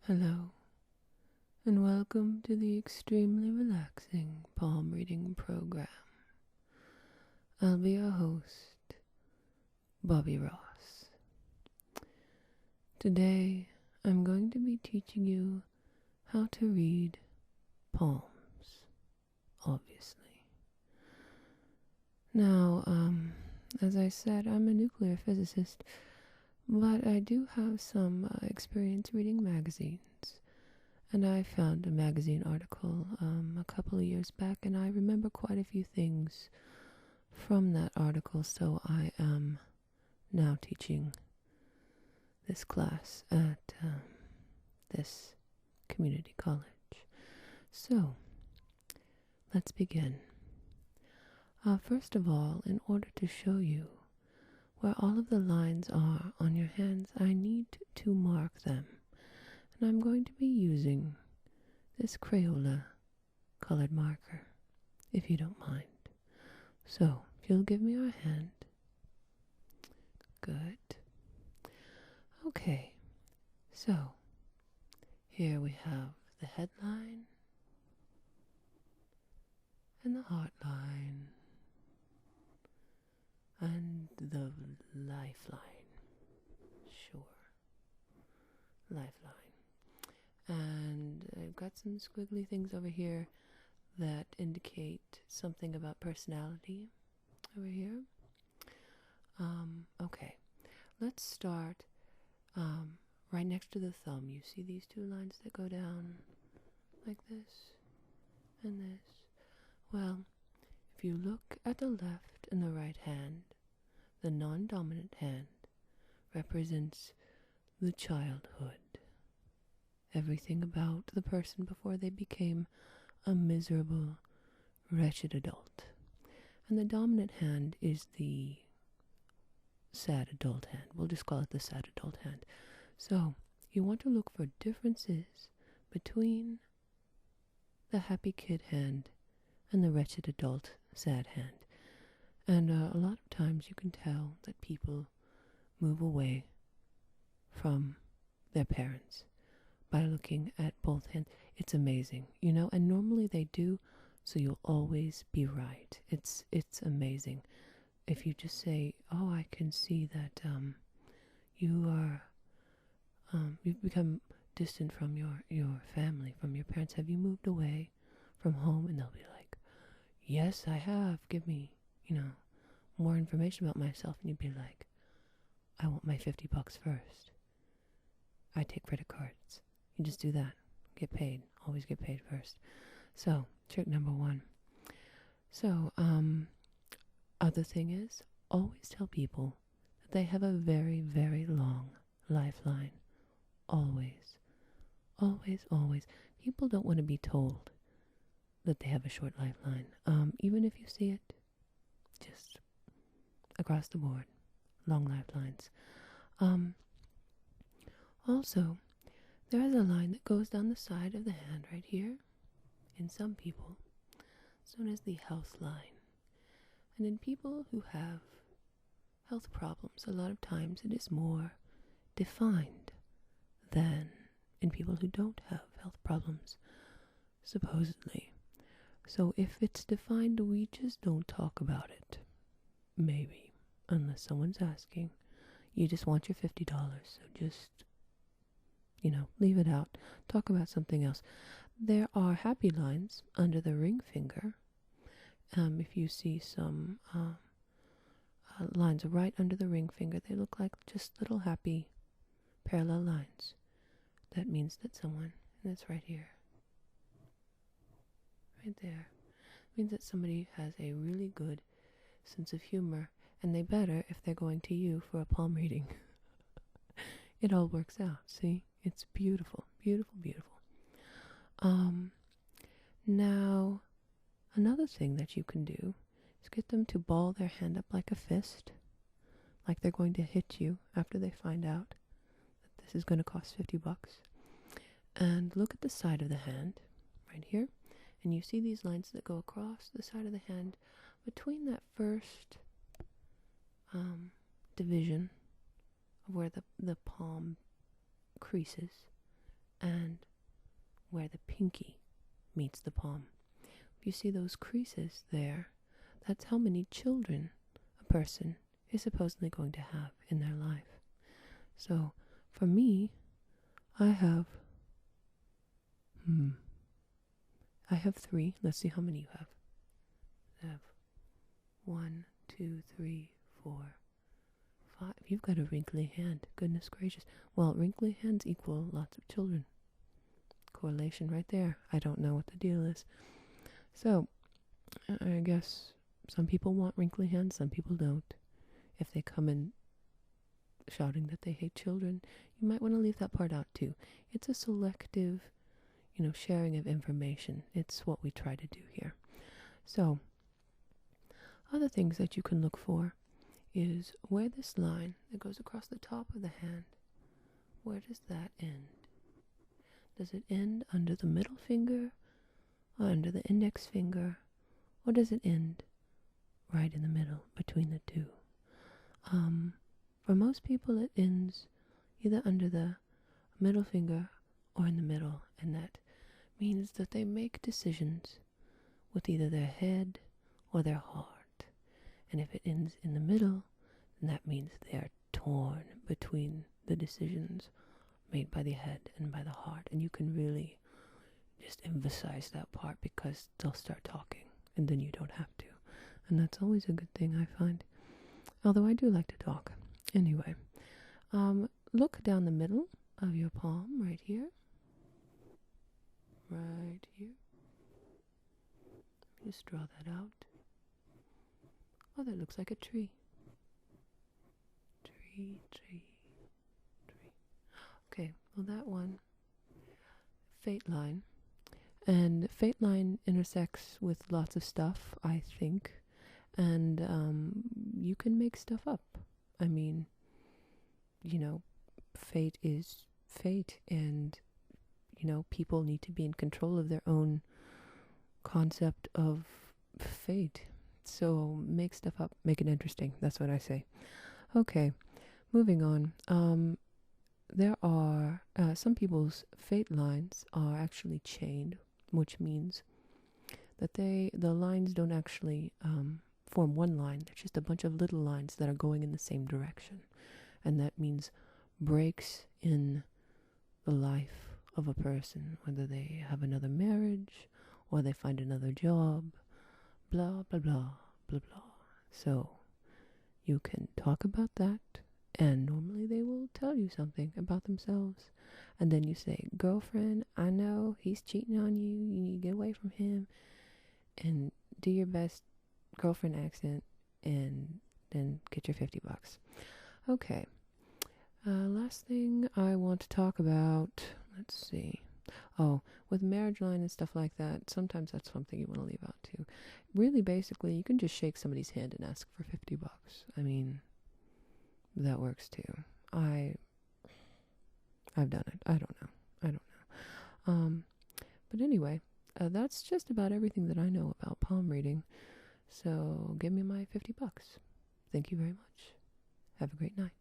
Hello, and welcome to the extremely relaxing palm reading program. I'll be your host, Bobbie Ross. Today, I'm going to be teaching you how to read palms, obviously. Now, as I said, I'm a nuclear physicist, but I do have some experience reading magazines. And I found a magazine article a couple of years back, and I remember quite a few things from that article, so I am now teaching this class at this community college. So, let's begin. First of all, in order to show you where all of the lines are on your hands, I need to mark them. And I'm going to be using this Crayola colored marker, if you don't mind. So, if you'll give me your hand. Good. Okay, so here we have the headline and the heartline and the lifeline. Sure. Lifeline. And I've got some squiggly things over here that indicate something about personality over here. Okay, let's start right next to the thumb. You see these two lines that go down like this and this? Well, if you look at the left and the right hand, the non-dominant hand represents the childhood. Everything about the person before they became a miserable, wretched adult. And the dominant hand is the sad adult hand. We'll just call it the sad adult hand. So, you want to look for differences between the happy kid hand and the wretched adult sad hand. And a lot of times you can tell that people move away from their parents by looking at both hands. It's amazing, and normally they do, so you'll always be right. It's amazing. If you just say, oh, I can see that you've become distant from your family, from your parents. Have you moved away from home? And they'll be like, yes, I have. Give me, more information about myself. And you'd be like, I want my $50 first. I take credit cards. You just do that. Get paid. Always get paid first. So, trick number 1. So, other thing is, always tell people that they have a very, very long lifeline. Always. Always, always. People don't want to be told that they have a short lifeline. Even if you see it, just across the board. Long lifelines. Also, there is a line that goes down the side of the hand right here, in some people. It's known as the health line. And in people who have health problems, a lot of times it is more defined than in people who don't have health problems, supposedly. So if it's defined, we just don't talk about it. Maybe, unless someone's asking. You just want your $50, so just leave it out. Talk about something else. There are happy lines under the ring finger. If you see some lines right under the ring finger, they look like just little happy parallel lines. That means that someone, and it's right here, right there, means that somebody has a really good sense of humor, and they better if they're going to you for a palm reading. It all works out, see? It's beautiful, beautiful, beautiful. Now, another thing that you can do is get them to ball their hand up like a fist, like they're going to hit you after they find out that this is going to cost $50. And look at the side of the hand, right here, and you see these lines that go across the side of the hand. Between that first division of where the palm creases and where the pinky meets the palm. If you see those creases there, that's how many children a person is supposedly going to have in their life. So for me, I have 3. Let's see how many you have. I have 1, 2, 3, 4, 5. You've got a wrinkly hand. Goodness gracious. Well, wrinkly hands equal lots of children. Correlation right there. I don't know what the deal is. So, I guess some people want wrinkly hands, some people don't. If they come in shouting that they hate children, you might want to leave that part out too. It's a selective, sharing of information. It's what we try to do here. So, other things that you can look for is where this line that goes across the top of the hand, where does that end? Does it end under the middle finger, or under the index finger, or does it end right in the middle between the two? For most people it ends either under the middle finger or in the middle, and that means that they make decisions with either their head or their heart. And if it ends in the middle, then that means they are torn between the decisions made by the head and by the heart. And you can really just emphasize that part because they'll start talking and then you don't have to. And that's always a good thing, I find. Although I do like to talk. Anyway, look down the middle of your palm right here. Right here. Just draw that out. Oh, that looks like a tree. Tree. Okay, well that one, fate line. And fate line intersects with lots of stuff, I think. And you can make stuff up. I mean, fate is fate, and people need to be in control of their own concept of fate. So make stuff up, make it interesting. That's what I say. Okay, moving on. There are some people's fate lines are actually chained, which means that the lines don't actually form one line. They're just a bunch of little lines that are going in the same direction, and that means breaks in the life of a person, whether they have another marriage or they find another job, blah, blah, blah, blah, blah. So you can talk about that, and normally they will tell you something about themselves. And then you say, girlfriend, I know he's cheating on you. You need to get away from him. And do your best girlfriend accent, and then get your $50. Okay. Last thing I want to talk about, let's see. Oh, with marriage line and stuff like that, sometimes that's something you want to leave out too. Really, basically, you can just shake somebody's hand and ask for $50. I mean, that works too. I've done it. I don't know. But anyway, that's just about everything that I know about palm reading. So give me my $50. Thank you very much. Have a great night.